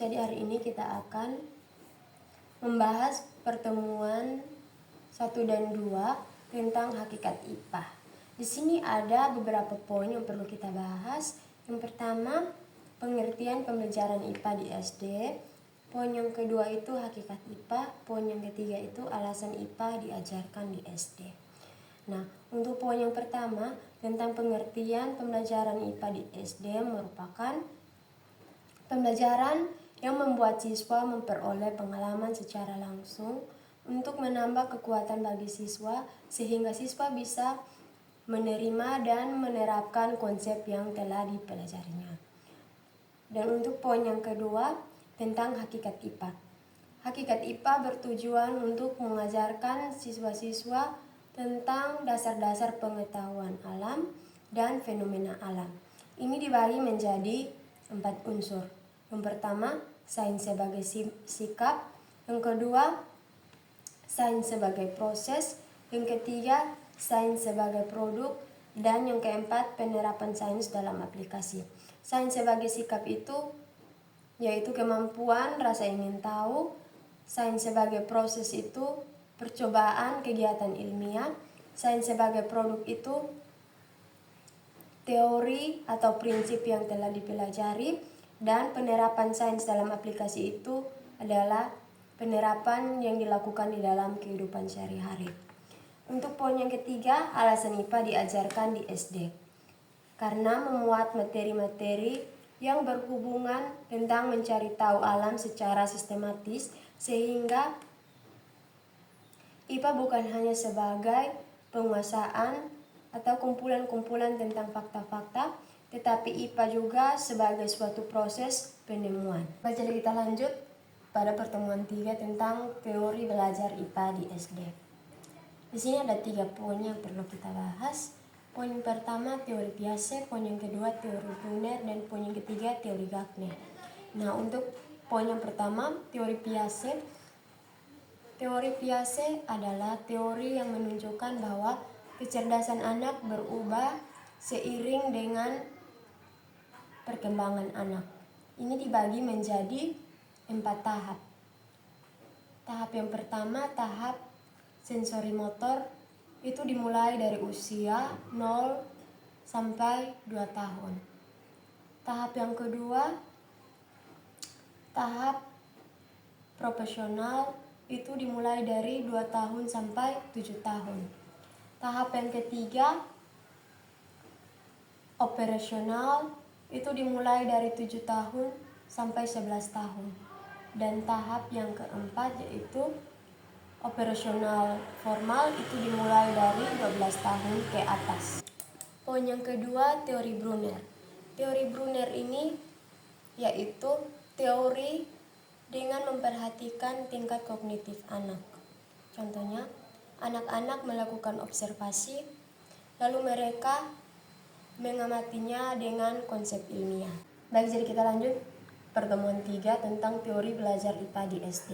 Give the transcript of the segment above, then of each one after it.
Jadi hari ini kita akan membahas pertemuan 1 dan 2 tentang hakikat IPA. Di sini ada beberapa poin yang perlu kita bahas. Yang pertama, pengertian pembelajaran IPA di SD. Poin yang kedua itu hakikat IPA. Poin yang ketiga itu alasan IPA diajarkan di SD. Nah, untuk poin yang pertama tentang pengertian pembelajaran IPA di SD merupakan pembelajaran yang membuat siswa memperoleh pengalaman secara langsung untuk menambah kekuatan bagi siswa sehingga siswa bisa menerima dan menerapkan konsep yang telah dipelajarinya. Dan untuk poin yang kedua tentang hakikat IPA. Hakikat IPA bertujuan untuk mengajarkan siswa-siswa tentang dasar-dasar pengetahuan alam dan fenomena alam. Ini dibagi menjadi 4 unsur. Yang pertama, sains sebagai sikap. Yang kedua, sains sebagai proses. Yang ketiga, sains sebagai produk. Dan yang keempat, penerapan sains dalam aplikasi. Sains sebagai sikap itu yaitu kemampuan rasa ingin tahu. Sains sebagai proses itu percobaan kegiatan ilmiah. Sains sebagai produk itu teori atau prinsip yang telah dipelajari. Dan penerapan sains dalam aplikasi itu adalah penerapan yang dilakukan di dalam kehidupan sehari-hari. Untuk poin yang ketiga, alasan IPA diajarkan di SD. Karena memuat materi-materi yang berhubungan tentang mencari tahu alam secara sistematis, sehingga IPA bukan hanya sebagai penguasaan atau kumpulan-kumpulan tentang fakta-fakta, tetapi IPA juga sebagai suatu proses penemuan. Jadi kita lanjut pada pertemuan 3 tentang teori belajar IPA di SD. Di sini ada 3 poin yang perlu kita bahas. Poin pertama teori Piaget, poin yang kedua teori Brunner, dan poin yang ketiga teori Gardner. Nah, untuk poin yang pertama teori Piaget. Teori Piaget adalah teori yang menunjukkan bahwa kecerdasan anak berubah seiring dengan perkembangan anak. Ini dibagi menjadi 4 tahap. Tahap yang pertama, tahap sensori motor, itu dimulai dari usia 0 sampai 2 tahun. Tahap yang kedua, tahap profesional, itu dimulai dari 2 tahun sampai 7 tahun. Tahap yang ketiga, operasional, itu dimulai dari 7 tahun sampai 11 tahun. Dan tahap yang keempat yaitu operasional formal, itu dimulai dari 12 tahun ke atas. Poin yang kedua, teori Brunner. Teori Brunner ini yaitu teori dengan memperhatikan tingkat kognitif anak. Contohnya, anak-anak melakukan observasi, lalu mereka mengamatinya dengan konsep ilmiah. Baik, jadi kita lanjut pertemuan 3 tentang teori belajar IPA di SD.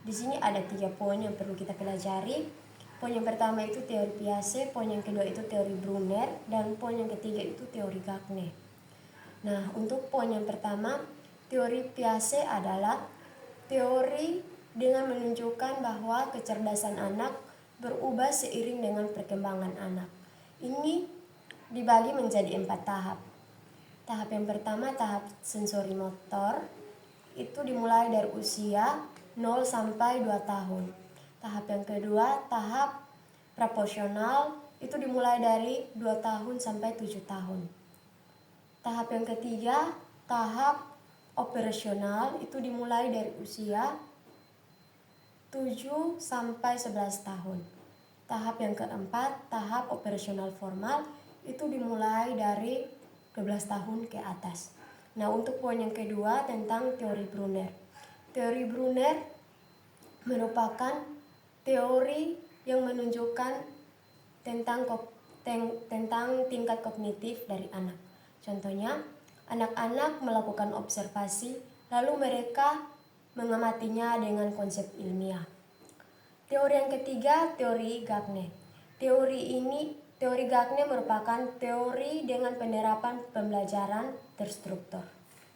Di sini ada 3 poin yang perlu kita pelajari. Poin yang pertama itu teori Piaget, poin yang kedua itu teori Brunner, dan poin yang ketiga itu teori Gardner. Nah, untuk poin yang pertama, teori Piaget adalah teori dengan menunjukkan bahwa kecerdasan anak berubah seiring dengan perkembangan anak. Ini dibagi menjadi 4 tahap. Tahap yang pertama, tahap sensori motor, itu dimulai dari usia 0 sampai 2 tahun. Tahap yang kedua, tahap proporsional, itu dimulai dari 2 tahun sampai 7 tahun. Tahap yang ketiga, tahap operasional, itu dimulai dari usia 7 sampai 11 tahun. Tahap yang keempat, tahap operasional formal, itu dimulai dari 12 tahun ke atas. Nah, untuk poin yang kedua tentang teori Brunner. Teori Brunner merupakan teori yang menunjukkan tentang tingkat kognitif dari anak. Contohnya, anak-anak melakukan observasi, lalu mereka mengamatinya dengan konsep ilmiah. Teori yang ketiga, teori Gardner. Teori Gardner merupakan teori dengan penerapan pembelajaran terstruktur.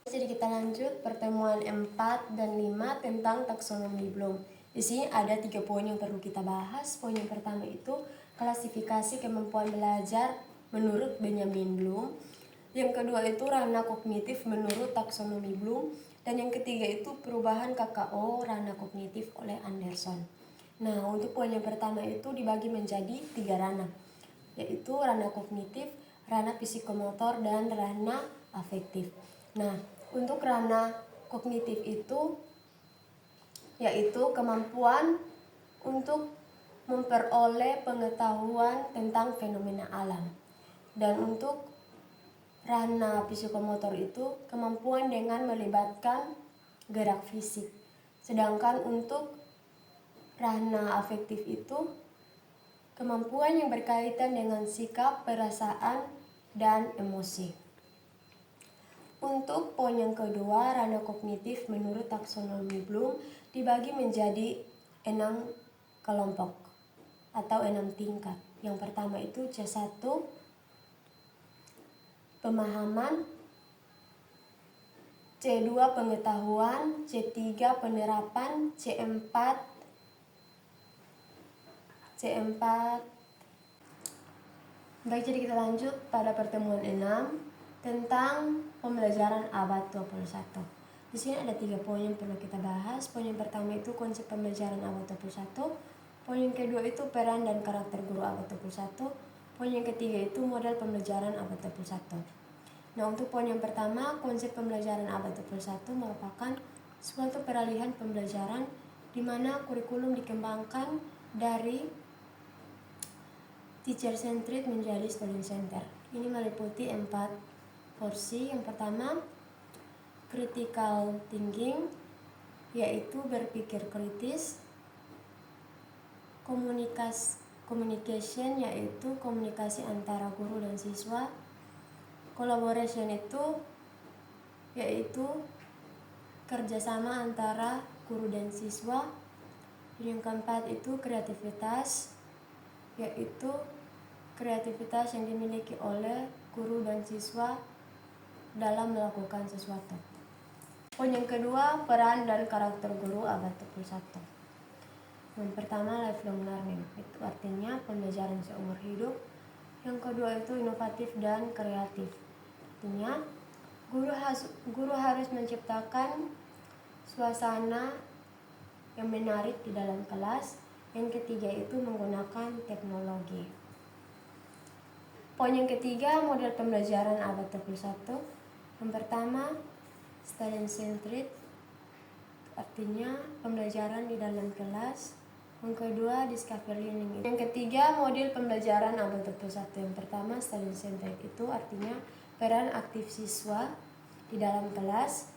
Jadi kita lanjut pertemuan 4 dan 5 tentang taksonomi Bloom. Di sini ada 3 poin yang perlu kita bahas. Poin yang pertama itu klasifikasi kemampuan belajar menurut Benjamin Bloom. Yang kedua itu ranah kognitif menurut taksonomi Bloom. Dan yang ketiga itu perubahan KKO ranah kognitif oleh Anderson. Nah, untuk poin yang pertama itu dibagi menjadi 3 ranah, yaitu ranah kognitif, ranah psikomotor, dan ranah afektif. Nah, untuk ranah kognitif itu yaitu kemampuan untuk memperoleh pengetahuan tentang fenomena alam. Dan untuk ranah psikomotor itu kemampuan dengan melibatkan gerak fisik. Sedangkan untuk ranah afektif itu kemampuan yang berkaitan dengan sikap, perasaan, dan emosi. Untuk poin yang kedua, ranah kognitif menurut taksonomi Bloom dibagi menjadi 6 kelompok atau 6 tingkat. Yang pertama itu C1, pemahaman, C2 pengetahuan, C3 penerapan, C4 Baik, jadi kita lanjut pada pertemuan 6 tentang pembelajaran abad 21. Di sini ada 3 poin yang perlu kita bahas. Poin yang pertama itu konsep pembelajaran abad 21. Poin yang kedua itu peran dan karakter guru abad 21. Poin yang ketiga itu model pembelajaran abad 21. Nah, untuk poin yang pertama, konsep pembelajaran abad 21 merupakan suatu peralihan pembelajaran di mana kurikulum dikembangkan dari teacher centered menjadi student center. Ini meliputi 4 porsi. Yang pertama, critical thinking, yaitu berpikir kritis. Communication, yaitu komunikasi antara guru dan siswa. Collaboration itu yaitu kerjasama antara guru dan siswa. Yang keempat itu kreativitas, yaitu kreativitas yang dimiliki oleh guru dan siswa dalam melakukan sesuatu. Poin yang kedua, peran dan karakter guru abad 21. Yang pertama, lifelong learning, itu artinya pembelajaran seumur hidup. Yang kedua itu inovatif dan kreatif, artinya guru harus menciptakan suasana yang menarik di dalam kelas. Yang ketiga itu menggunakan teknologi. Poin yang ketiga, model pembelajaran abad 21. Yang pertama, student centered, artinya pembelajaran di dalam kelas. Yang kedua, discovery learning. Yang ketiga, model pembelajaran abad 21. Yang pertama, student centered, itu artinya peran aktif siswa di dalam kelas.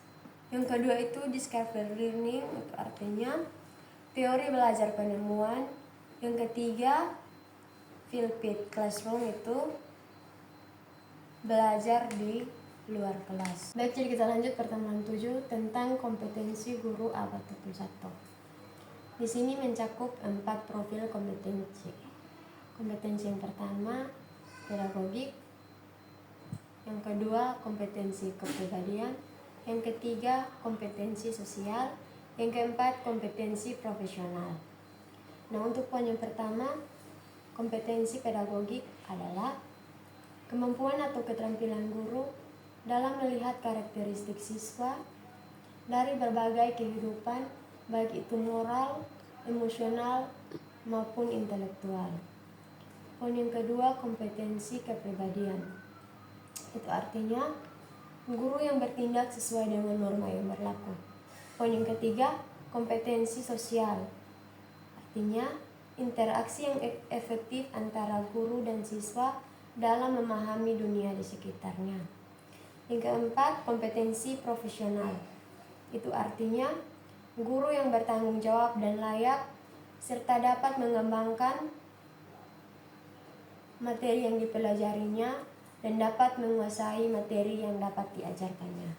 Yang kedua itu discovery learning, itu artinya teori belajar penemuan. Yang ketiga, flipped classroom, itu belajar di luar kelas. Baik, jadi kita lanjut pertemuan 7 tentang kompetensi guru abad 21. Di sini mencakup 4 profil kompetensi. Kompetensi yang pertama, pedagogik. Yang kedua, kompetensi kepribadian. Yang ketiga, kompetensi sosial. Yang keempat, kompetensi profesional. Nah, untuk poin yang pertama, kompetensi pedagogik adalah kemampuan atau keterampilan guru dalam melihat karakteristik siswa dari berbagai kehidupan, baik itu moral, emosional, maupun intelektual. Poin yang kedua, kompetensi kepribadian. Itu artinya guru yang bertindak sesuai dengan norma yang berlaku. Poin yang ketiga, kompetensi sosial. Artinya interaksi yang efektif antara guru dan siswa dalam memahami dunia di sekitarnya. Yang keempat, kompetensi profesional. Itu artinya guru yang bertanggung jawab dan layak serta dapat mengembangkan materi yang dipelajarinya dan dapat menguasai materi yang dapat diajarkannya.